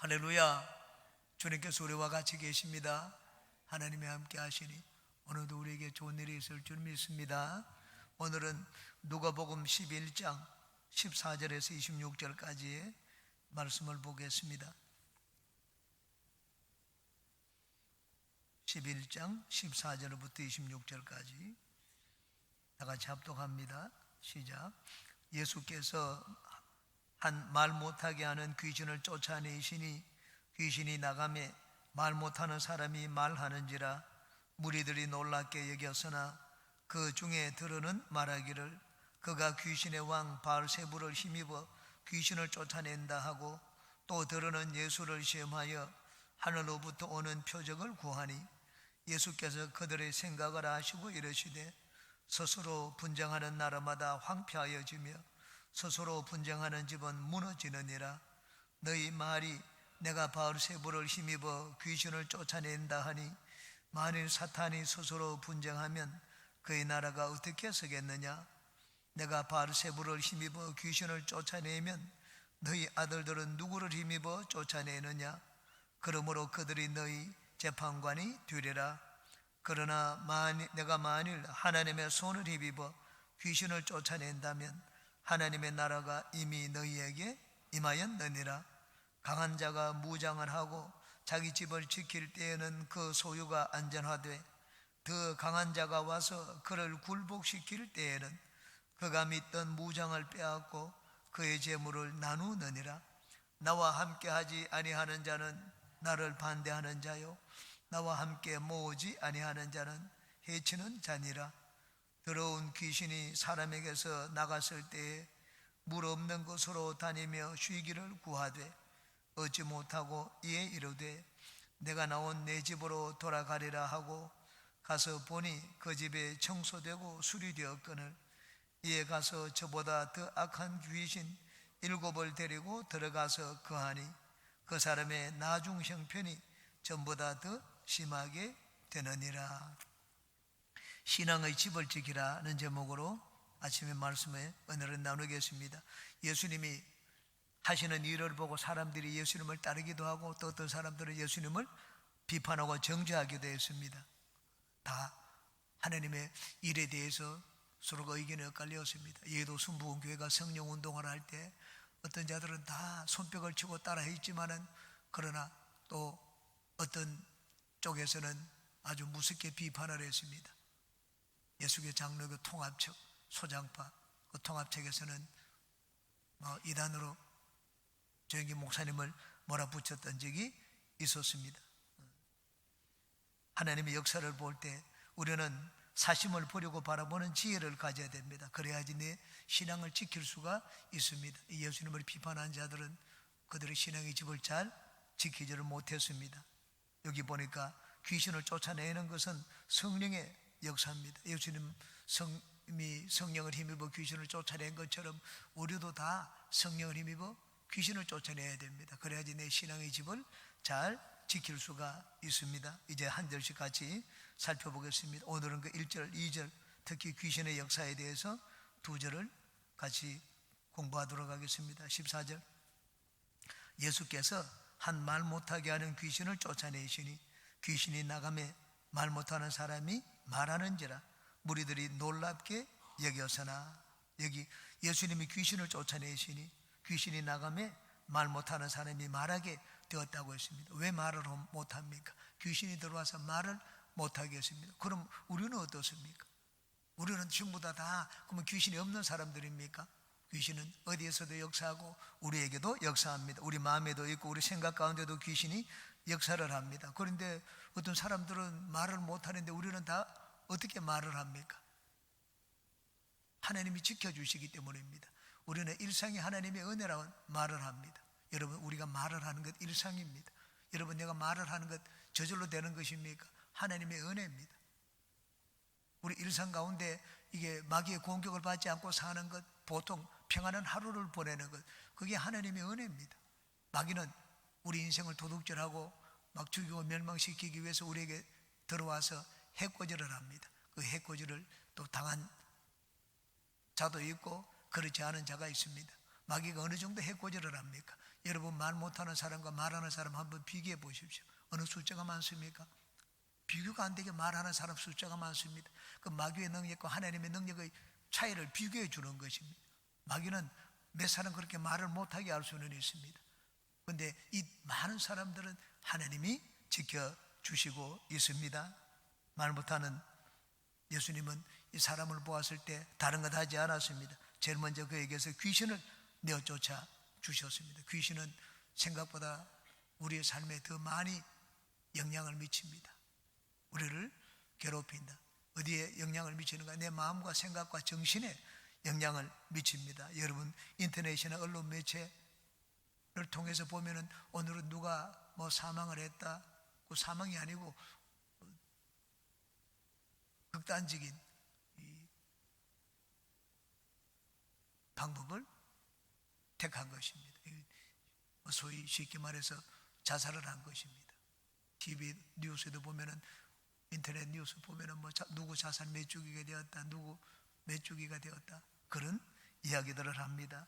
할렐루야. 주님께서 우리와 같이 계십니다. 하나님이 함께 하시니 오늘도 우리에게 좋은 일이 있을 줄 믿습니다. 오늘은 누가복음 11장 14절에서 26절까지의 말씀을 보겠습니다. 11장 14절부터 26절까지 다 같이 합독합니다. 시작. 예수께서 한 말 못하게 하는 귀신을 쫓아내시니 귀신이 나가매 말 못하는 사람이 말하는지라 무리들이 놀랍게 여겼으나 그 중에 들으는 말하기를 그가 귀신의 왕 바알세불을 힘입어 귀신을 쫓아낸다 하고 또 들으는 예수를 시험하여 하늘로부터 오는 표적을 구하니 예수께서 그들의 생각을 아시고 이르시되 스스로 분쟁하는 나라마다 황폐하여지며 스스로 분쟁하는 집은 무너지느니라. 너희 말이 내가 바알세불을 힘입어 귀신을 쫓아낸다 하니 만일 사탄이 스스로 분쟁하면 그의 나라가 어떻게 서겠느냐. 내가 바알세불을 힘입어 귀신을 쫓아내면 너희 아들들은 누구를 힘입어 쫓아내느냐. 그러므로 그들이 너희 재판관이 되리라. 그러나 내가 만일 하나님의 손을 힘입어 귀신을 쫓아낸다면 하나님의 나라가 이미 너희에게 임하였느니라. 강한 자가 무장을 하고 자기 집을 지킬 때에는 그 소유가 안전하되 더 강한 자가 와서 그를 굴복시킬 때에는 그가 믿던 무장을 빼앗고 그의 재물을 나누느니라. 나와 함께 하지 아니하는 자는 나를 반대하는 자요 나와 함께 모으지 아니하는 자는 해치는 자니라. 더러운 귀신이 사람에게서 나갔을 때에 물 없는 곳으로 다니며 쉬기를 구하되 얻지 못하고 이에 이르되 내가 나온 내 집으로 돌아가리라 하고 가서 보니 그 집에 청소되고 수리되었거늘 이에 가서 저보다 더 악한 귀신 7을 데리고 들어가서 거하니 그 사람의 나중 형편이 전보다 더 심하게 되느니라. 신앙의 집을 지키라는 제목으로 아침에 말씀에 은혜를 나누겠습니다. 예수님이 하시는 일을 보고 사람들이 예수님을 따르기도 하고 또 어떤 사람들은 예수님을 비판하고 정죄하기도 했습니다. 다 하나님의 일에 대해서 서로가 의견이 엇갈렸습니다. 예도 순복음교회가 성령 운동을 할 때 어떤 자들은 다 손뼉을 치고 따라했지만은 그러나 또 어떤 쪽에서는 아주 무섭게 비판을 했습니다. 예수교 장로교 통합측 소장파 그 통합측에서는 이단으로 조영기 목사님을 몰아붙였던 적이 있었습니다. 하나님의 역사를 볼 때 우리는 사심을 버리고 바라보는 지혜를 가져야 됩니다. 그래야지 내 신앙을 지킬 수가 있습니다. 예수님을 비판한 자들은 그들의 신앙의 집을 잘 지키지를 못했습니다. 여기 보니까 귀신을 쫓아내는 것은 성령의 역사입니다. 예수님 성령을 힘입어 귀신을 쫓아낸 것처럼 우리도 다 성령을 힘입어 귀신을 쫓아내야 됩니다. 그래야지 내 신앙의 집을 잘 지킬 수가 있습니다. 이제 한 절씩 같이 살펴보겠습니다. 오늘은 그 1절, 2절 특히 귀신의 역사에 대해서 2절을 같이 공부하도록 하겠습니다. 14절 예수께서 한 말 못하게 하는 귀신을 쫓아내시니 귀신이 나가매 말 못하는 사람이 말하는지라 무리들이 놀랍게 여겼으나 여기 예수님이 귀신을 쫓아내시니 귀신이 나가매 말 못하는 사람이 말하게 되었다고 했습니다. 왜 말을 못합니까? 귀신이 들어와서 말을 못하겠습니다. 그럼 우리는 어떻습니까? 우리는 전부 다 그러면 귀신이 없는 사람들입니까? 귀신은 어디에서도 역사하고 우리에게도 역사합니다. 우리 마음에도 있고 우리 생각 가운데도 귀신이 역사를 합니다. 그런데 어떤 사람들은 말을 못하는데 우리는 다 어떻게 말을 합니까? 하나님이 지켜주시기 때문입니다. 우리는 일상이 하나님의 은혜라고 말을 합니다. 여러분 우리가 말을 하는 것 일상입니다. 여러분 내가 말을 하는 것 저절로 되는 것입니까? 하나님의 은혜입니다. 우리 일상 가운데 이게 마귀의 공격을 받지 않고 사는 것 보통 평안한 하루를 보내는 것 그게 하나님의 은혜입니다. 마귀는 우리 인생을 도둑질하고 막 죽이고 멸망시키기 위해서 우리에게 들어와서 해코지를 합니다. 그 해코지를 또 당한 자도 있고 그렇지 않은 자가 있습니다. 마귀가 어느 정도 해코지를 합니까? 여러분 말 못하는 사람과 말하는 사람 한번 비교해 보십시오. 어느 숫자가 많습니까? 비교가 안 되게 말하는 사람 숫자가 많습니다. 그 마귀의 능력과 하나님의 능력의 차이를 비교해 주는 것입니다. 마귀는 몇 사람 그렇게 말을 못하게 할 수는 있습니다. 그런데 이 많은 사람들은 하나님이 지켜주시고 있습니다. 말 못하는 예수님은 이 사람을 보았을 때 다른 것 하지 않았습니다. 제일 먼저 그에게서 귀신을 내어쫓아 주셨습니다. 귀신은 생각보다 우리의 삶에 더 많이 영향을 미칩니다. 우리를 괴롭힌다. 어디에 영향을 미치는가? 내 마음과 생각과 정신에 영향을 미칩니다. 여러분 인터넷이나 언론 매체를 통해서 보면은 오늘은 누가 뭐 사망을 했다. 그 사망이 아니고 극단적인 방법을 택한 것입니다. 소위 쉽게 말해서 자살을 한 것입니다. TV 뉴스에도 보면은 인터넷 뉴스 보면은 뭐 누구 자살 메뚜기가 되었다, 누구 메뚜기가 되었다 그런 이야기들을 합니다.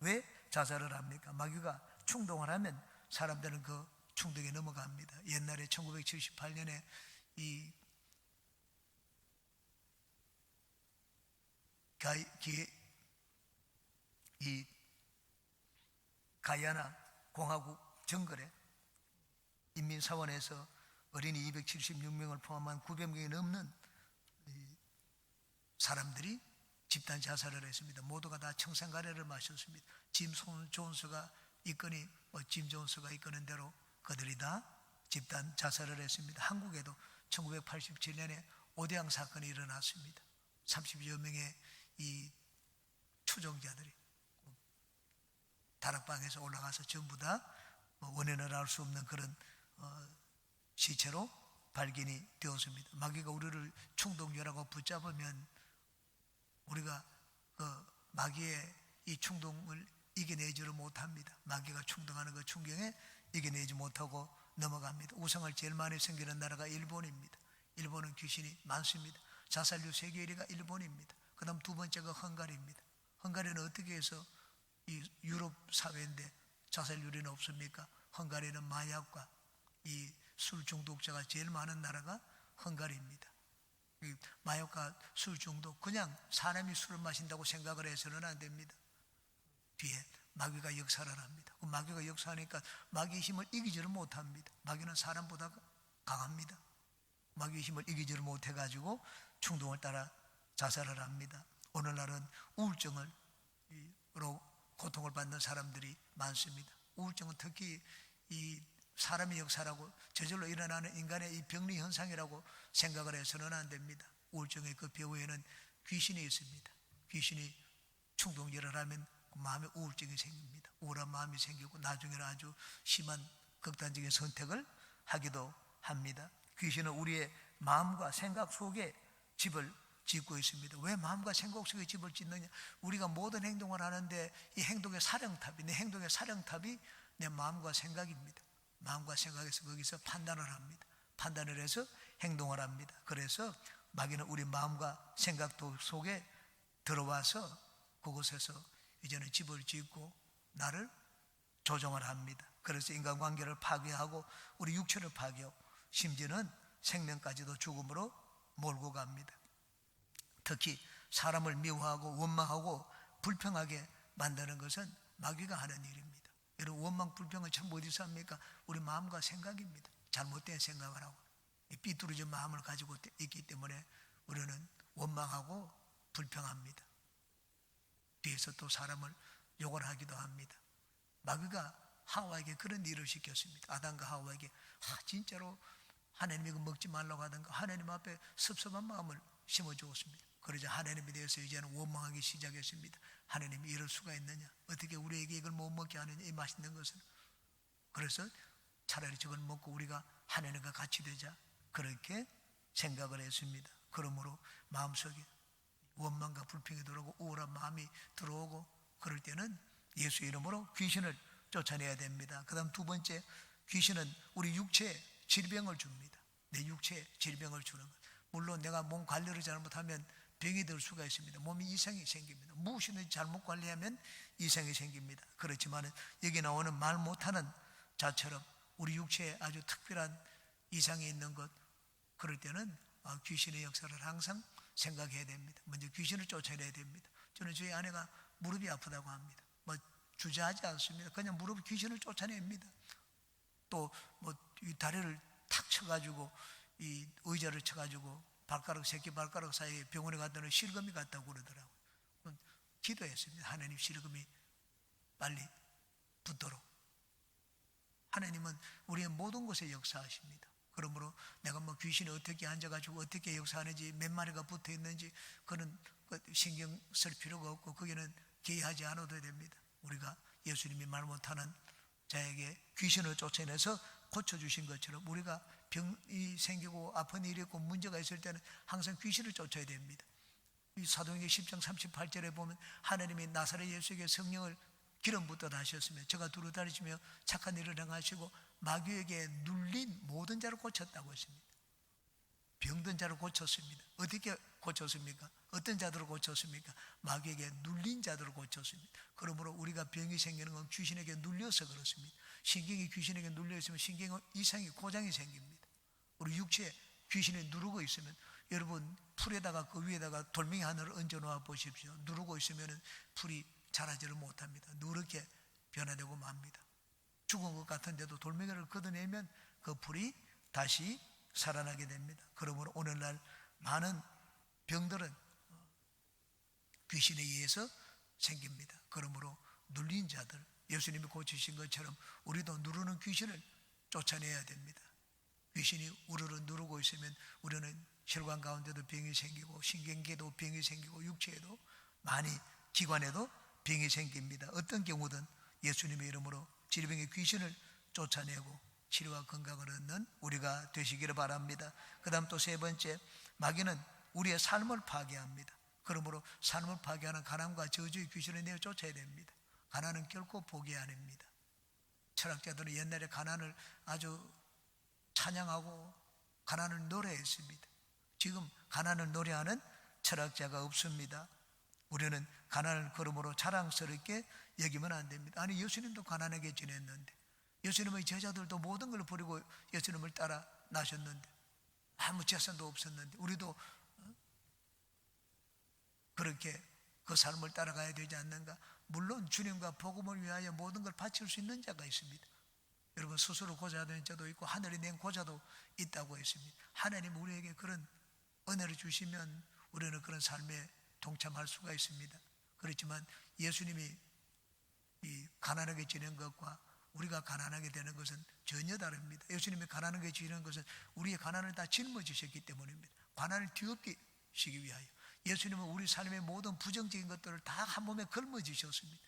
왜 자살을 합니까? 마귀가 충동을 하면 사람들은 그 충동에 넘어갑니다. 옛날에 1978년에 이 가야나 공화국 정글에 인민사원에서 어린이 276명을 포함한 900명이 넘는 사람들이 집단 자살을 했습니다. 모두가 다 청산가래를 마셨습니다. 짐 존스가 이끄니 짐 존스가 이끄는 대로 그들이 다 집단 자살을 했습니다. 한국에도 1987년에 오대양 사건이 일어났습니다. 30여 명의 이 추종자들이 다락방에서 올라가서 전부 다 원인을 알 수 없는 그런 시체로 발견이 되었습니다. 마귀가 우리를 충동죄라고 붙잡으면 우리가 그 마귀의 이 충동을 이겨내지를 못합니다. 마귀가 충동하는 그 충경에 이겨내지 못하고 넘어갑니다. 우상을 제일 많이 섬기는 나라가 일본입니다. 일본은 귀신이 많습니다. 자살률 세계 1위가 일본입니다. 그 다음 두 번째가 헝가리입니다. 헝가리는 어떻게 해서 이 유럽 사회인데 자살률이 없습니까? 헝가리는 마약과 이 술 중독자가 제일 많은 나라가 헝가리입니다. 이 마약과 술 중독, 그냥 사람이 술을 마신다고 생각을 해서는 안 됩니다. 뒤에 마귀가 역사를 합니다. 그 마귀가 역사하니까 마귀의 힘을 이기지를 못합니다. 마귀는 사람보다 강합니다. 마귀의 힘을 이기지를 못해가지고 충동을 따라 자살을 합니다. 오늘날은 우울증으로 고통을 받는 사람들이 많습니다. 우울증은 특히 이 사람의 역사라고 저절로 일어나는 인간의 이 병리 현상이라고 생각을 해서는 안 됩니다. 우울증의 그 배후에는 귀신이 있습니다. 귀신이 충동질을 하면 마음에 우울증이 생깁니다. 우울한 마음이 생기고 나중에는 아주 심한 극단적인 선택을 하기도 합니다. 귀신은 우리의 마음과 생각 속에 집을 짓고 있습니다. 왜 마음과 생각 속에 집을 짓느냐? 우리가 모든 행동을 하는데 이 행동의 사령탑이, 내 행동의 사령탑이 내 마음과 생각입니다. 마음과 생각에서 거기서 판단을 합니다. 판단을 해서 행동을 합니다. 그래서 마귀는 우리 마음과 생각 속에 들어와서 그곳에서 이제는 집을 짓고 나를 조종을 합니다. 그래서 인간관계를 파괴하고 우리 육체를 파괴하고 심지어는 생명까지도 죽음으로 몰고 갑니다. 특히 사람을 미워하고 원망하고 불평하게 만드는 것은 마귀가 하는 일입니다. 여러분 원망 불평은 참 어디서 합니까? 우리 마음과 생각입니다. 잘못된 생각을 하고 삐뚤어진 마음을 가지고 있기 때문에 우리는 원망하고 불평합니다. 뒤에서 또 사람을 욕을 하기도 합니다. 마귀가 하와에게 그런 일을 시켰습니다. 아담과 하와에게 진짜로 하나님이 그 먹지 말라고 하던가 하나님 앞에 섭섭한 마음을 심어주었습니다. 그러자 하나님에 대해서 이제는 원망하기 시작했습니다. 하나님이 이럴 수가 있느냐? 어떻게 우리에게 이걸 못 먹게 하느냐? 이 맛있는 것을. 그래서 차라리 저걸 먹고 우리가 하나님과 같이 되자 그렇게 생각을 했습니다. 그러므로 마음속에 원망과 불평이 들어오고 우울한 마음이 들어오고 그럴 때는 예수 이름으로 귀신을 쫓아내야 됩니다. 그 다음 두 번째, 귀신은 우리 육체에 질병을 줍니다. 내 육체에 질병을 주는 것. 물론 내가 몸 관리를 잘못하면 병이 들 수가 있습니다. 몸에 이상이 생깁니다. 무엇이든지 잘못 관리하면 이상이 생깁니다. 그렇지만 여기 나오는 말 못하는 자처럼 우리 육체에 아주 특별한 이상이 있는 것, 그럴 때는 귀신의 역사를 항상 생각해야 됩니다. 먼저 귀신을 쫓아내야 됩니다. 저는 저희 아내가 무릎이 아프다고 합니다. 주저하지 않습니다. 그냥 무릎 귀신을 쫓아냅니다. 또 이 다리를 탁 쳐가지고 이 의자를 쳐가지고 새끼 발가락 사이에 병원에 갔더니 실금이 갔다고 그러더라고요. 기도했습니다. 하나님, 실금이 빨리 붙도록. 하나님은 우리의 모든 곳에 역사하십니다. 그러므로 내가 귀신이 어떻게 앉아가지고 어떻게 역사하는지, 몇 마리가 붙어 있는지 그는 신경 쓸 필요가 없고 거기는 개의하지 않아도 됩니다. 우리가 예수님이 말 못하는 자에게 귀신을 쫓아내서 고쳐주신 것처럼 우리가 병이 생기고 아픈 일이 있고 문제가 있을 때는 항상 귀신을 쫓아야 됩니다. 이 사도행전 10장 38절에 보면 하나님이 나사렛 예수에게 성령을 기름 붓듯 하셨으며 저가 두루 다니시며 착한 일을 행하시고 마귀에게 눌린 모든 자를 고쳤다고 했습니다. 병든 자를 고쳤습니다. 어떻게 고쳤습니까? 어떤 자들을 고쳤습니까? 마귀에게 눌린 자들을 고쳤습니다. 그러므로 우리가 병이 생기는 건 귀신에게 눌려서 그렇습니다. 신경이 귀신에게 눌려있으면 신경 이상이 고장이 생깁니다. 우리 육체에 귀신이 누르고 있으면, 여러분 풀에다가 그 위에다가 돌멩이 하나를 얹어 놓아 보십시오. 누르고 있으면 풀이 자라지를 못합니다. 누렇게 변화되고 맙니다. 죽은 것 같은데도 돌멩이를 걷어내면 그 풀이 다시 살아나게 됩니다. 그러므로 오늘날 많은 병들은 귀신에 의해서 생깁니다. 그러므로 눌린 자들, 예수님이 고치신 것처럼 우리도 누르는 귀신을 쫓아내야 됩니다. 귀신이 우리를 누르고 있으면 우리는 혈관 가운데도 병이 생기고 신경계도 병이 생기고 육체에도 많이 기관에도 병이 생깁니다. 어떤 경우든 예수님의 이름으로 질병의 귀신을 쫓아내고 치료와 건강을 얻는 우리가 되시기를 바랍니다. 그 다음 또 세 번째, 마귀는 우리의 삶을 파괴합니다. 그러므로 삶을 파괴하는 가난과 저주의 귀신을 내어 쫓아야 됩니다. 가난은 결코 포기 아닙니다. 철학자들은 옛날에 가난을 아주 찬양하고 가난을 노래했습니다. 지금 가난을 노래하는 철학자가 없습니다. 우리는 가난을 그러므로 자랑스럽게 여기면 안 됩니다. 아니, 예수님도 가난하게 지냈는데, 예수님의 제자들도 모든 걸 버리고 예수님을 따라 나셨는데, 아무 재산도 없었는데 우리도 그렇게 그 삶을 따라가야 되지 않는가? 물론 주님과 복음을 위하여 모든 걸 바칠 수 있는 자가 있습니다. 여러분, 스스로 고자 된 자도 있고 하늘이 낸 고자도 있다고 했습니다. 하나님 우리에게 그런 은혜를 주시면 우리는 그런 삶에 동참할 수가 있습니다. 그렇지만 예수님이 이 가난하게 지낸 것과 우리가 가난하게 되는 것은 전혀 다릅니다. 예수님이 가난하게 지낸 것은 우리의 가난을 다 짊어지셨기 때문입니다. 가난을 뒤엎기시기 위하여 예수님은 우리 삶의 모든 부정적인 것들을 다 한 몸에 걸머지셨습니다.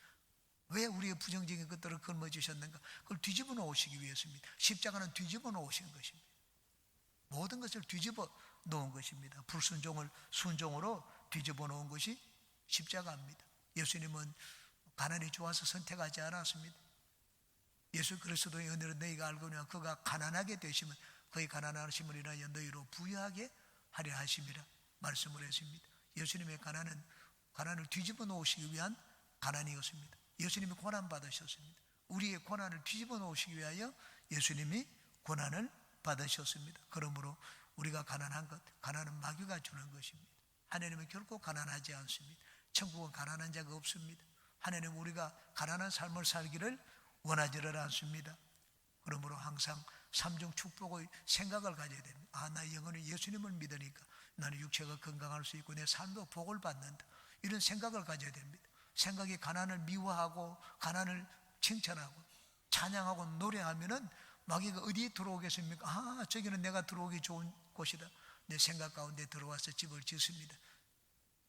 왜 우리의 부정적인 것들을 걸머지셨는가? 그걸 뒤집어 놓으시기 위해서입니다. 십자가는 뒤집어 놓으신 것입니다. 모든 것을 뒤집어 놓은 것입니다. 불순종을 순종으로 뒤집어 놓은 것이 십자가입니다. 예수님은 가난이 좋아서 선택하지 않았습니다. 예수 그리스도의 은혜를 너희가 알거니와 그가 가난하게 되시면 그의 가난하심을 인하여 너희로 부유하게 하려 하심이라 말씀을 했습니다. 예수님의 가난을 뒤집어 놓으시기 위한 가난이었습니다. 예수님이 고난 받으셨습니다. 우리의 고난을 뒤집어 놓으시기 위하여 예수님이 고난을 받으셨습니다. 그러므로 우리가 가난한 것, 가난은 마귀가 주는 것입니다. 하나님은 결코 가난하지 않습니다. 천국은 가난한 자가 없습니다. 하나님은 우리가 가난한 삶을 살기를 원하지를 않습니다. 그러므로 항상 삼중 축복의 생각을 가져야 됩니다. 아, 나 영원히 예수님을 믿으니까 나는 육체가 건강할 수 있고 내 삶도 복을 받는다. 이런 생각을 가져야 됩니다. 생각이 가난을 미워하고 가난을 칭찬하고 찬양하고 노래하면은 마귀가 어디에 들어오겠습니까? 아, 저기는 내가 들어오기 좋은 곳이다. 내 생각 가운데 들어와서 집을 짓습니다.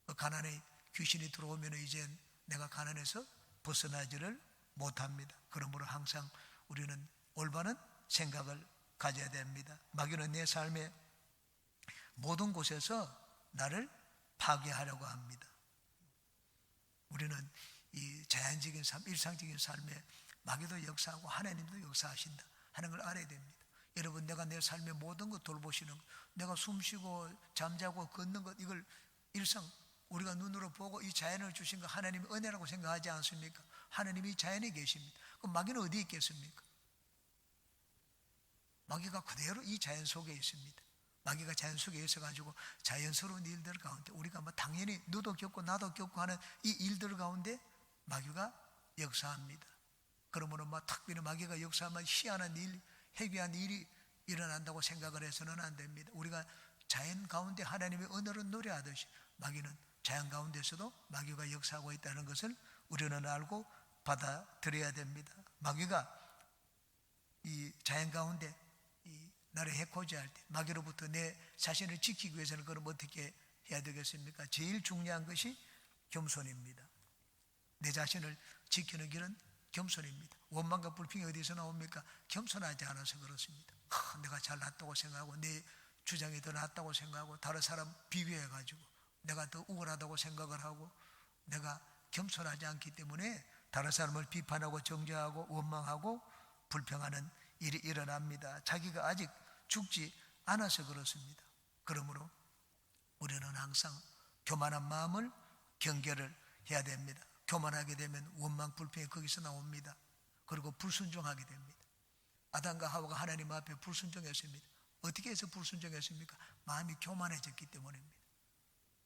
그 가난의 귀신이 들어오면 이제 내가 가난해서 벗어나지를 못합니다. 그러므로 항상 우리는 올바른 생각을 가져야 됩니다. 마귀는 내 삶의 모든 곳에서 나를 파괴하려고 합니다. 우리는 이 자연적인 삶, 일상적인 삶에 마귀도 역사하고 하나님도 역사하신다 하는 걸 알아야 됩니다. 여러분, 내가 내 삶의 모든 것 돌보시는 것, 내가 숨쉬고 잠자고 걷는 것, 이걸 일상 우리가 눈으로 보고 이 자연을 주신 거 하나님의 은혜라고 생각하지 않습니까? 하나님이 자연에 계십니다. 그럼 마귀는 어디 있겠습니까? 마귀가 그대로 이 자연 속에 있습니다. 마귀가 자연 속에 있어가지고 자연스러운 일들 가운데 우리가 뭐 당연히 너도 겪고 나도 겪고 하는 이 일들 가운데 마귀가 역사합니다. 그러므로 특별히 마귀가 역사하면 희한한 일, 해괴한 일이 일어난다고 생각을 해서는 안 됩니다. 우리가 자연 가운데 하나님의 은혜를 노래하듯이 마귀는 자연 가운데서도 마귀가 역사하고 있다는 것을 우리는 알고 받아들여야 됩니다. 마귀가 이 자연 가운데 이 나를 해코지할 때 마귀로부터 내 자신을 지키기 위해서는 그럼 어떻게 해야 되겠습니까? 제일 중요한 것이 겸손입니다. 내 자신을 지키는 길은 겸손입니다. 원망과 불평이 어디서 나옵니까? 겸손하지 않아서 그렇습니다. 내가 잘났다고 생각하고 내 주장이 더 낫다고 생각하고 다른 사람 비교해가지고 내가 더 우월하다고 생각을 하고 내가 겸손하지 않기 때문에 다른 사람을 비판하고 정죄하고 원망하고 불평하는 일이 일어납니다. 자기가 아직 죽지 않아서 그렇습니다. 그러므로 우리는 항상 교만한 마음을 경계를 해야 됩니다. 교만하게 되면 원망 불평이 거기서 나옵니다. 그리고 불순종하게 됩니다. 아담과 하와가 하나님 앞에 불순종했습니다. 어떻게 해서 불순종했습니까? 마음이 교만해졌기 때문입니다.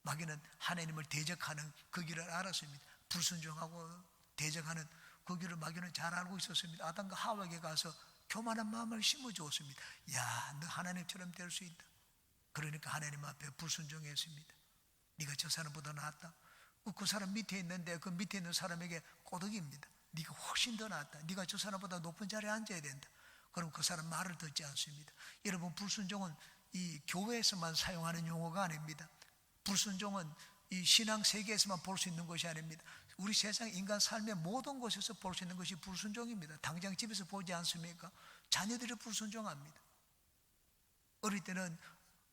마귀는 하나님을 대적하는 그 길을 알았습니다. 불순종하고 대적하는 그 길을 마귀는 잘 알고 있었습니다. 아담과 하와에게 가서 교만한 마음을 심어주었습니다. 야, 너 하나님처럼 될 수 있다. 그러니까 하나님 앞에 불순종했습니다. 네가 저 사람보다 낫다. 그 사람 밑에 있는데 그 밑에 있는 사람에게 꼬득입니다. 네가 훨씬 더 낫다. 네가 저 사람보다 높은 자리에 앉아야 된다. 그럼 그 사람 말을 듣지 않습니다. 여러분, 불순종은 이 교회에서만 사용하는 용어가 아닙니다. 불순종은 이 신앙 세계에서만 볼 수 있는 것이 아닙니다. 우리 세상 인간 삶의 모든 곳에서 볼 수 있는 것이 불순종입니다. 당장 집에서 보지 않습니까? 자녀들이 불순종합니다. 어릴 때는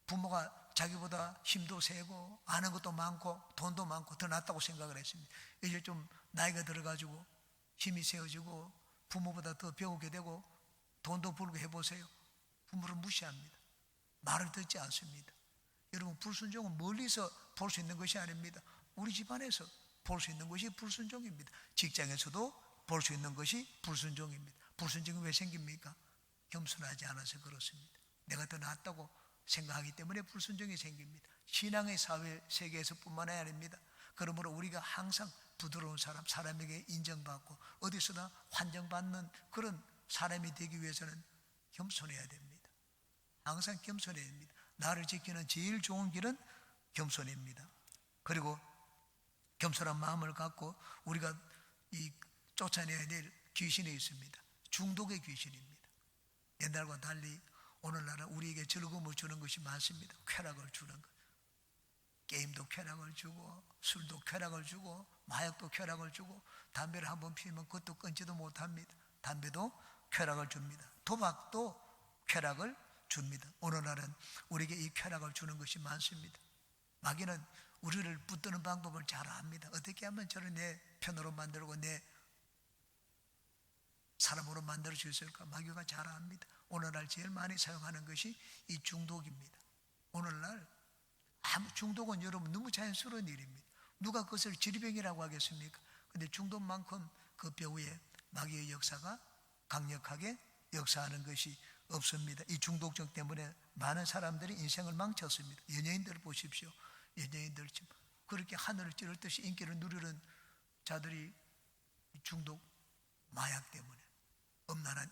부모가 자기보다 힘도 세고 아는 것도 많고 돈도 많고 더 낫다고 생각을 했습니다. 이제 좀 나이가 들어가지고 힘이 세워지고 부모보다 더 배우게 되고 돈도 벌고 해보세요. 부모를 무시합니다. 말을 듣지 않습니다. 여러분, 불순종은 멀리서 볼 수 있는 것이 아닙니다. 우리 집안에서 볼 수 있는 것이 불순종입니다. 직장에서도 볼 수 있는 것이 불순종입니다. 불순종이 왜 생깁니까? 겸손하지 않아서 그렇습니다. 내가 더 낫다고 생각하기 때문에 불순종이 생깁니다. 신앙의 사회 세계에서 뿐만 아닙니다. 그러므로 우리가 항상 부드러운 사람, 사람에게 인정받고 어디서나 환정받는 그런 사람이 되기 위해서는 겸손해야 됩니다. 항상 겸손해야 됩니다. 나를 지키는 제일 좋은 길은 겸손입니다. 그리고 겸손한 마음을 갖고 우리가 이 쫓아내야 될 귀신이 있습니다. 중독의 귀신입니다. 옛날과 달리 오늘날은 우리에게 즐거움을 주는 것이 많습니다. 쾌락을 주는 것. 게임도 쾌락을 주고 술도 쾌락을 주고 마약도 쾌락을 주고 담배를 한번 피우면 그것도 끊지도 못합니다. 담배도 쾌락을 줍니다. 도박도 쾌락을 줍니다. 오늘날은 우리에게 이 쾌락을 주는 것이 많습니다. 마귀는 우리를 붙드는 방법을 잘 압니다. 어떻게 하면 저를 내 편으로 만들고 내 사람으로 만들 수 있을까? 마귀가 잘 압니다. 오늘날 제일 많이 사용하는 것이 이 중독입니다. 오늘날 중독은 여러분 너무 자연스러운 일입니다. 누가 그것을 질병이라고 하겠습니까? 그런데 중독만큼 그 배후에 마귀의 역사가 강력하게 역사하는 것이 없습니다. 이 중독증 때문에 많은 사람들이 인생을 망쳤습니다. 연예인들 보십시오. 연예인들 지금 그렇게 하늘을 찌를 듯이 인기를 누리는 자들이 중독 마약 때문에 엄란한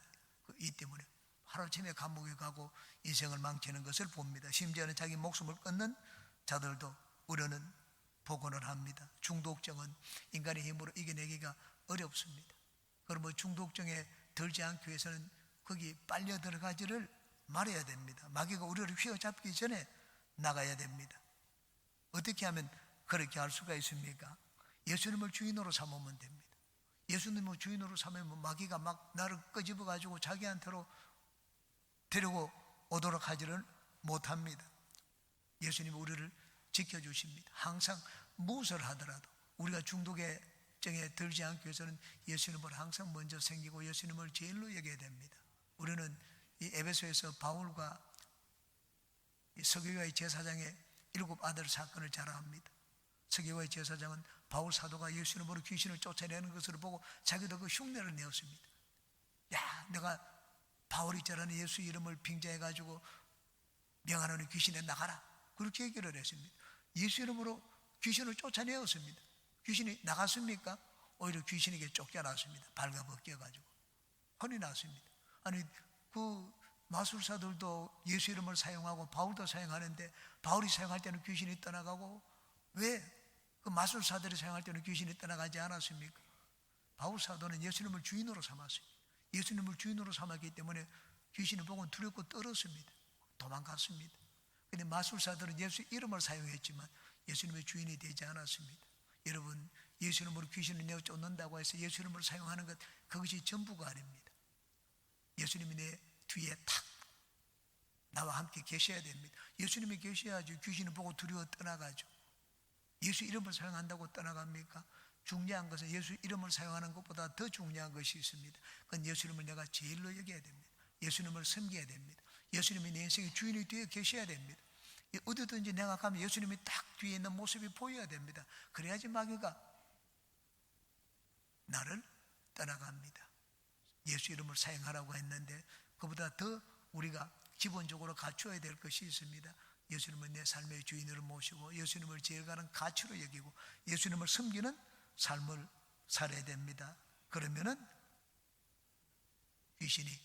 이 때문에 하루아침에 감옥에 가고 인생을 망치는 것을 봅니다. 심지어는 자기 목숨을 끊는 자들도 우려는 복원을 합니다. 중독증은 인간의 힘으로 이겨내기가 어렵습니다. 그러면 중독증에 들지 않기 위해서는 거기 빨려 들어가지를 말아야 됩니다. 마귀가 우리를 휘어잡기 전에 나가야 됩니다. 어떻게 하면 그렇게 할 수가 있습니까? 예수님을 주인으로 삼으면 됩니다. 예수님을 주인으로 삼으면 마귀가 막 나를 끄집어 가지고 자기한테로 데리고 오도록 하지를 못합니다. 예수님이 우리를 지켜주십니다. 항상 무엇을 하더라도 우리가 중독의 정에 들지 않기 위해서는 예수님을 항상 먼저 생기고 예수님을 제일로 여겨야 됩니다. 우리는 이 에베소에서 바울과 이 서기교회 제사장의 7 아들 사건을 자랑합니다. 서기관의 제사장은 바울 사도가 예수 이름으로 귀신을 쫓아내는 것을 보고 자기도 그 흉내를 내었습니다. 야, 내가 바울이 저라는 예수 이름을 빙자해가지고 명하노니 귀신에 나가라, 그렇게 얘기를 했습니다. 예수 이름으로 귀신을 쫓아내었습니다. 귀신이 나갔습니까? 오히려 귀신에게 쫓겨났습니다. 발가벗겨가지고 혼이 났습니다. 아니, 그 마술사들도 예수 이름을 사용하고 바울도 사용하는데, 바울이 사용할 때는 귀신이 떠나가고 왜 그 마술사들이 사용할 때는 귀신이 떠나가지 않았습니까? 바울 사도는 예수님을 주인으로 삼았습니다. 예수님을 주인으로 삼았기 때문에 귀신을 보고 두렵고 떨었습니다. 도망갔습니다. 그런데 마술사들은 예수 이름을 사용했지만 예수님의 주인이 되지 않았습니다. 여러분, 예수 이름으로 귀신을 내어 쫓는다고 해서 예수 이름을 사용하는 것, 그것이 전부가 아닙니다. 예수님이 내 뒤에 탁 나와 함께 계셔야 됩니다. 예수님이 계셔야지 귀신을 보고 두려워 떠나가죠. 예수 이름을 사용한다고 떠나갑니까? 중요한 것은 예수 이름을 사용하는 것보다 더 중요한 것이 있습니다. 그건 예수님을 내가 제일로 여겨야 됩니다. 예수님을 섬겨야 됩니다. 예수님이 내 인생의 주인이 되어 계셔야 됩니다. 어디든지 내가 가면 예수님이 딱 뒤에 있는 모습이 보여야 됩니다. 그래야지 마귀가 나를 떠나갑니다. 예수 이름을 사용하라고 했는데 그보다 더 우리가 기본적으로 갖추어야 될 것이 있습니다. 예수님은 내 삶의 주인으로 모시고 예수님을 제일 가는 가치로 여기고 예수님을 섬기는 삶을 살아야 됩니다. 그러면은 귀신이,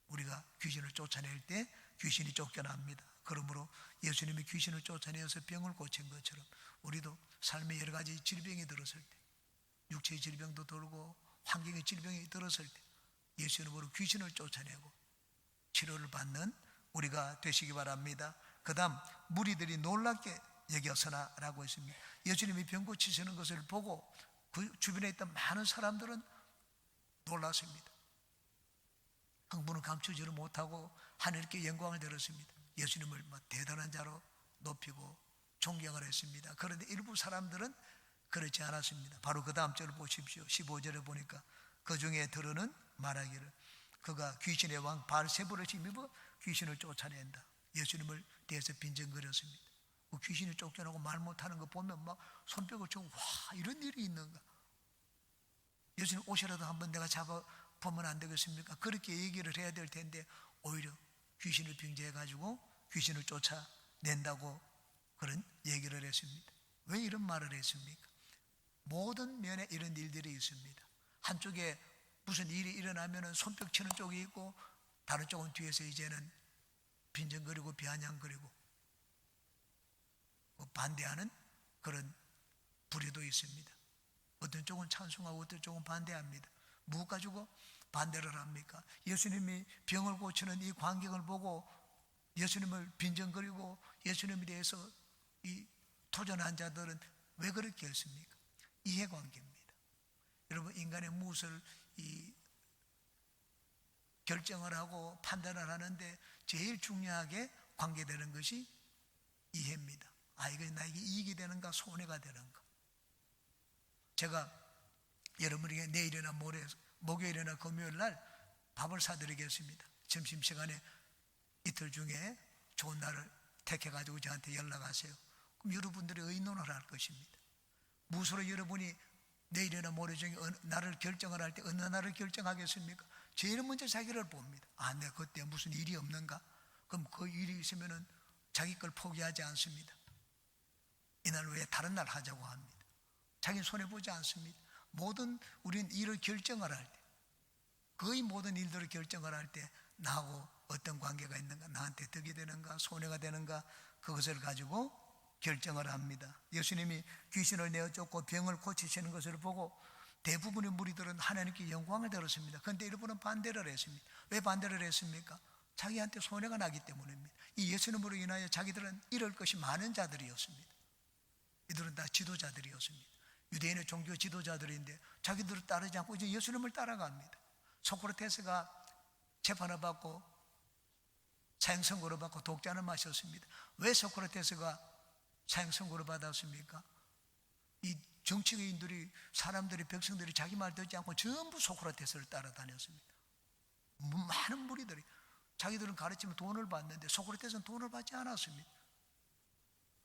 우리가 귀신을 쫓아낼 때 귀신이 쫓겨납니다. 그러므로 예수님이 귀신을 쫓아내어서 병을 고친 것처럼 우리도 삶의 여러 가지 질병이 들었을 때, 육체의 질병도 들고 환경의 질병이 들었을 때 예수 이름으로 귀신을 쫓아내고 치료를 받는 우리가 되시기 바랍니다. 그 다음, 무리들이 놀랍게 여겼으나 라고 했습니다. 예수님이 병 고치시는 것을 보고 그 주변에 있던 많은 사람들은 놀랐습니다. 흥분을 감추지를 못하고 하늘께 영광을 들었습니다. 예수님을 대단한 자로 높이고 존경을 했습니다. 그런데 일부 사람들은 그렇지 않았습니다. 바로 그 다음 절을 보십시오. 15절에 보니까 그 중에 들어는 말하기를 그가 귀신의 왕 바알세불을 힘입어 귀신을 쫓아낸다. 예수님을 대해서 빈정거렸습니다. 그 귀신이 쫓겨나고 말 못하는 거 보면 막 손뼉을 치고, 와, 이런 일이 있는가? 예수님 오시라도 한번 내가 잡아보면 안 되겠습니까? 그렇게 얘기를 해야 될 텐데 오히려 귀신을 빙자해가지고 귀신을 쫓아낸다고 그런 얘기를 했습니다. 왜 이런 말을 했습니까? 모든 면에 이런 일들이 있습니다. 한쪽에 무슨 일이 일어나면 손뼉 치는 쪽이 있고 다른 쪽은 뒤에서 이제는 빈정거리고 비아냥거리고 반대하는 그런 부류도 있습니다. 어떤 쪽은 찬송하고 어떤 쪽은 반대합니다. 무엇 가지고 반대를 합니까? 예수님이 병을 고치는 이 광경을 보고 예수님을 빈정거리고 예수님에 대해서 이 토전한 자들은 왜 그렇게 했습니까? 이해관계입니다. 여러분, 인간의 무엇을 결정을 하고 판단을 하는데 제일 중요하게 관계되는 것이 이해입니다. 아, 이거 나에게 이익이 되는가 손해가 되는가. 제가 여러분에게 내일이나 모레, 목요일이나 금요일 날 밥을 사드리겠습니다. 점심시간에 이틀 중에 좋은 날을 택해가지고 저한테 연락하세요. 그럼 여러분들이 의논을 할 것입니다. 무엇으로 여러분이 내일이나 모레 중에 날을 결정을 할 때 어느 날을 결정하겠습니까? 제일 먼저 자기를 봅니다. 아, 내가 그때 무슨 일이 없는가? 그럼 그 일이 있으면은 자기 걸 포기하지 않습니다. 이날 외에 다른 날 하자고 합니다. 자기는 손해보지 않습니다. 모든 우리는 일을 결정을 할 때, 거의 모든 일들을 결정을 할 때 나하고 어떤 관계가 있는가, 나한테 득이 되는가 손해가 되는가, 그것을 가지고 결정을 합니다. 예수님이 귀신을 내어 쫓고 병을 고치시는 것을 보고 대부분의 무리들은 하나님께 영광을 들었습니다. 그런데 일부는 반대를 했습니다. 왜 반대를 했습니까? 자기한테 손해가 나기 때문입니다. 이 예수님으로 인하여 자기들은 잃을 것이 많은 자들이었습니다. 이들은 다 지도자들이었습니다. 유대인의 종교 지도자들인데 자기들을 따르지 않고 이제 예수님을 따라갑니다. 소크라테스가 재판을 받고 사형선고를 받고 독잔을 마셨습니다. 왜 소크라테스가 사형선고를 받았습니까? 이 정치인들이, 사람들이, 백성들이 자기 말 듣지 않고 전부 소크라테스를 따라다녔습니다. 많은 무리들이, 자기들은 가르치면 돈을 받는데 소크라테스는 돈을 받지 않았습니다.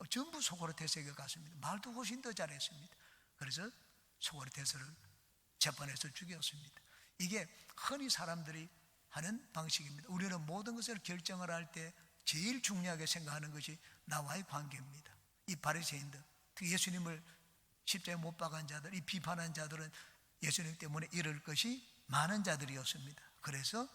전부 소크라테스에게 갔습니다. 말도 훨씬 더 잘했습니다. 그래서 소크라테스를 재판에서 죽였습니다. 이게 흔히 사람들이 하는 방식입니다. 우리는 모든 것을 결정을 할 때 제일 중요하게 생각하는 것이 나와의 관계입니다. 이 바리새인들, 특히 예수님을 십자가에 못 박은 자들, 이 비판한 자들은 예수님 때문에 이럴 것이 많은 자들이었습니다. 그래서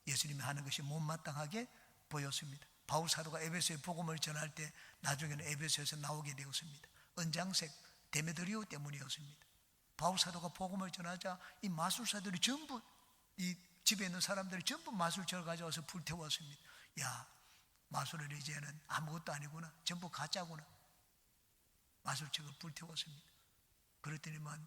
예수님이 하는 것이 못마땅하게 보였습니다. 바울 사도가 에베소에 복음을 전할 때 나중에는 에베소에서 나오게 되었습니다. 은장색 데메드리오 때문이었습니다. 바울 사도가 복음을 전하자 이 마술사들이 전부, 이 집에 있는 사람들이 전부 마술처를 가져와서 불태웠습니다. 야, 마술은 이제는 아무것도 아니구나, 전부 가짜구나. 마술책을 불태웠습니다. 그랬더니만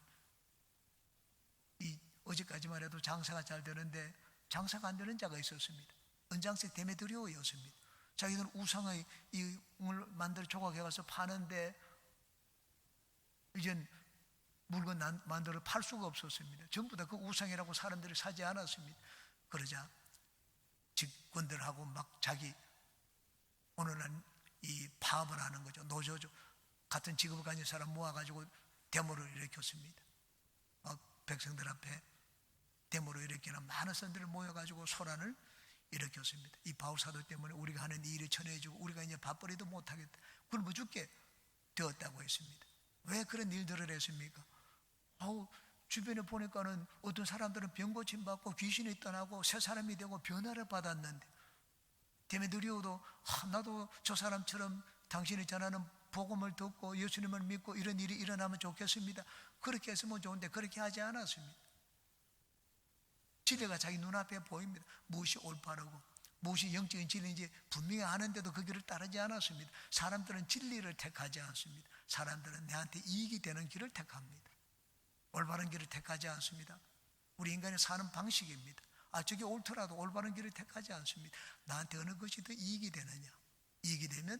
이 어제까지만 해도 장사가 잘 되는데 장사가 안 되는 자가 있었습니다. 은장색 데메드리오였습니다. 자기들은 우상의 이 을 만들어 조각해 가서 파는데 이젠 물건 만들어 팔 수가 없었습니다. 전부 다 그 우상이라고 사람들이 사지 않았습니다. 그러자 직원들하고 막 자기 오늘은 이 파업을 하는 거죠. 노조죠. 같은 직업을 가진 사람 모아가지고 데모를 일으켰습니다. 백성들 앞에 데모를 일으키는 많은 사람들을 모여가지고 소란을 일으켰습니다. 이 바울 사도 때문에 우리가 하는 이 일이 전해지고 우리가 이제 밥벌이도 못하겠다, 굶어 죽게 되었다고 했습니다. 왜 그런 일들을 했습니까? 주변에 보니까는 어떤 사람들은 병 고침 받고 귀신이 떠나고 새 사람이 되고 변화를 받았는데, 데메드리오도 나도 저 사람처럼 당신이 전하는 복음을 듣고 예수님을 믿고 이런 일이 일어나면 좋겠습니다, 그렇게 했으면 좋은데 그렇게 하지 않았습니다. 진리가 자기 눈앞에 보입니다. 무엇이 올바르고 무엇이 영적인 진리인지 분명히 아는데도 그 길을 따르지 않았습니다. 사람들은 진리를 택하지 않습니다. 사람들은 내한테 이익이 되는 길을 택합니다. 올바른 길을 택하지 않습니다. 우리 인간의 사는 방식입니다. 저게 옳더라도 올바른 길을 택하지 않습니다. 나한테 어느 것이 더 이익이 되느냐, 이익이 되면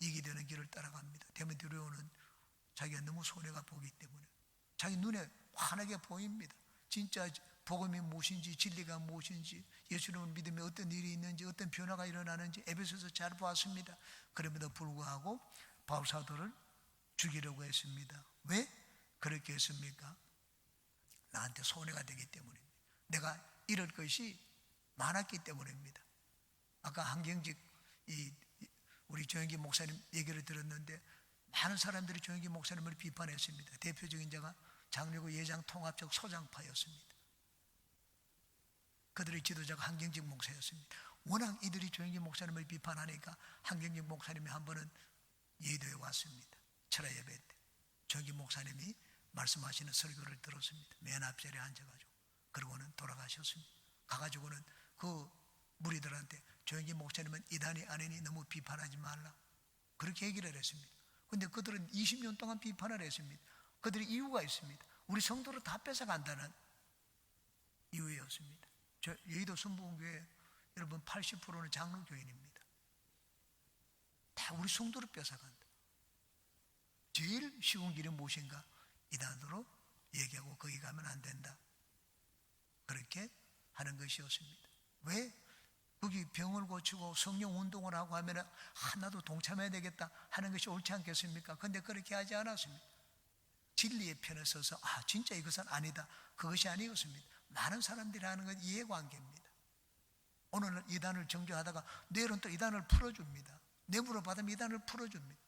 이익이 되는 길을 따라갑니다. 데메드리오는 자기가 너무 손해가 보기 때문에 자기 눈에 환하게 보입니다. 진짜 복음이 무엇인지, 진리가 무엇인지, 예수님을 믿으면 어떤 일이 있는지, 어떤 변화가 일어나는지 에베소에서 잘 보았습니다. 그럼에도 불구하고 바울 사도를 죽이려고 했습니다. 왜 그렇게 했습니까? 나한테 손해가 되기 때문입니다. 내가 잃을 것이 많았기 때문입니다. 아까 한경직 우리 조영기 목사님 얘기를 들었는데 많은 사람들이 조영기 목사님을 비판했습니다. 대표적인 자가 장로교 예장 통합적 소장파였습니다. 그들의 지도자가 한경직 목사였습니다. 워낙 이들이 조영기 목사님을 비판하니까 한경직 목사님이 한 번은 예도에 왔습니다. 철야 예배 때 조영기 목사님이 말씀하시는 설교를 들었습니다. 맨 앞자리에 앉아가지고. 그러고는 돌아가셨습니다. 가가지고는 그 무리들한테 조영기 목사님은 이단이 아니니 너무 비판하지 말라, 그렇게 얘기를 했습니다. 그런데 그들은 20년 동안 비판을 했습니다. 그들의 이유가 있습니다. 우리 성도를 다 뺏어간다는 이유였습니다. 저 여의도 순복음교회 여러분 80%는 장로교인입니다. 다 우리 성도를 뺏어간다. 제일 쉬운 길이 무엇인가? 이단으로 얘기하고 거기 가면 안 된다, 그렇게 하는 것이었습니다. 왜? 거기 병을 고치고 성령 운동을 하고 하면 나도 동참해야 되겠다 하는 것이 옳지 않겠습니까? 그런데 그렇게 하지 않았습니다. 진리의 편에 서서 진짜 이것은 아니다, 그것이 아니었습니다. 많은 사람들이 하는 건 이해관계입니다. 오늘은 이단을 정죄하다가 내일은 또 이단을 풀어줍니다. 뇌물을 받으면 이단을 풀어줍니다.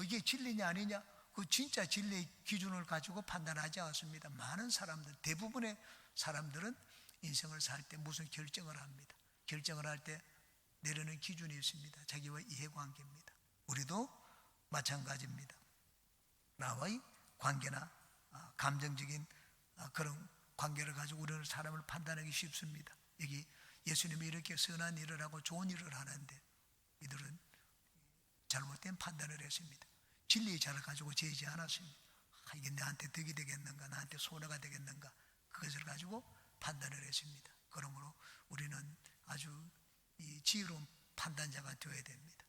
이게 진리냐 아니냐, 그 진짜 진리의 기준을 가지고 판단하지 않습니다. 많은 사람들, 대부분의 사람들은 인생을 살 때 무슨 결정을 합니다. 결정을 할 때 내려는 기준이 있습니다. 자기와 이해관계입니다. 우리도 마찬가지입니다. 나와의 관계나 감정적인 그런 관계를 가지고 우리는 사람을 판단하기 쉽습니다. 여기 예수님이 이렇게 선한 일을 하고 좋은 일을 하는데 이들은 잘못된 판단을 했습니다. 진리의 자를 가지고 재지 않았습니다. 이게 나한테 덕이 되겠는가, 나한테 손해가 되겠는가, 그것을 가지고 판단을 했습니다. 그러므로 우리는 아주 지혜로운 판단자가 되어야 됩니다.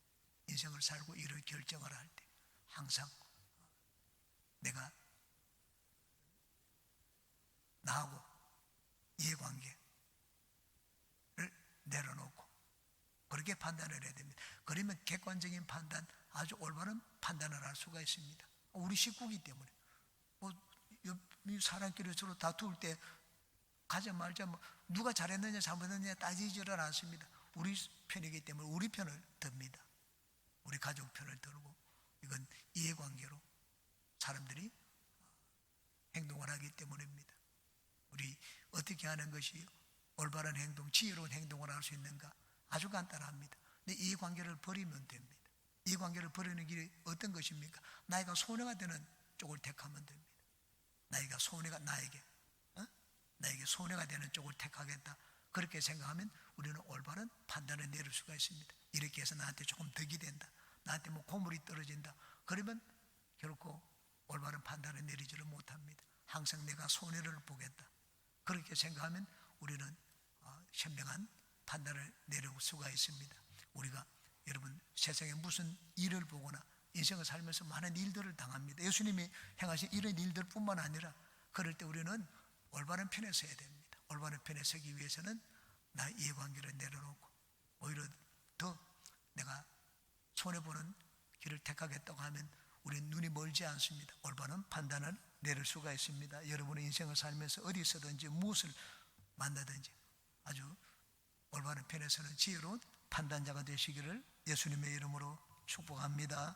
인생을 살고 일을 결정을 할 때 항상 내가 나하고 이해관계를 내려놓고 그렇게 판단을 해야 됩니다. 그러면 객관적인 판단 아주 올바른 판단을 할 수가 있습니다. 우리 식구이기 때문에 옆 사람끼리 서로 다툴 때 가자 말자 누가 잘했느냐 잘못했느냐 따지지를 않습니다. 우리 편이기 때문에 우리 편을 듭니다. 우리 가족 편을 들고 이건 이해관계로 사람들이 행동을 하기 때문입니다. 우리 어떻게 하는 것이 올바른 행동, 지혜로운 행동을 할 수 있는가? 아주 간단합니다. 근데 이해관계를 버리면 됩니다. 이해관계를 버리는 길이 어떤 것입니까? 나이가 손해가 되는 쪽을 택하면 됩니다. 나에게 손해가 되는 쪽을 택하겠다. 그렇게 생각하면 우리는 올바른 판단을 내릴 수가 있습니다. 이렇게 해서 나한테 조금 덕이 된다. 나한테 고물이 떨어진다. 그러면 결코 올바른 판단을 내리지를 못합니다. 항상 내가 손해를 보겠다. 그렇게 생각하면 우리는 현명한 판단을 내릴 수가 있습니다. 우리가 여러분 세상에 무슨 일을 보거나 인생을 살면서 많은 일들을 당합니다. 예수님이 행하신 이런 일들 뿐만 아니라 그럴 때 우리는 올바른 편에 서야 됩니다. 올바른 편에 서기 위해서는 나의 이해관계를 내려놓고 오히려 더 내가 손해보는 길을 택하겠다고 하면 우리는 눈이 멀지 않습니다. 올바른 판단을 내릴 수가 있습니다. 여러분의 인생을 살면서 어디서든지 무엇을 만나든지 아주 올바른 편에 서는 지혜로운 판단자가 되시기를 예수님의 이름으로 축복합니다.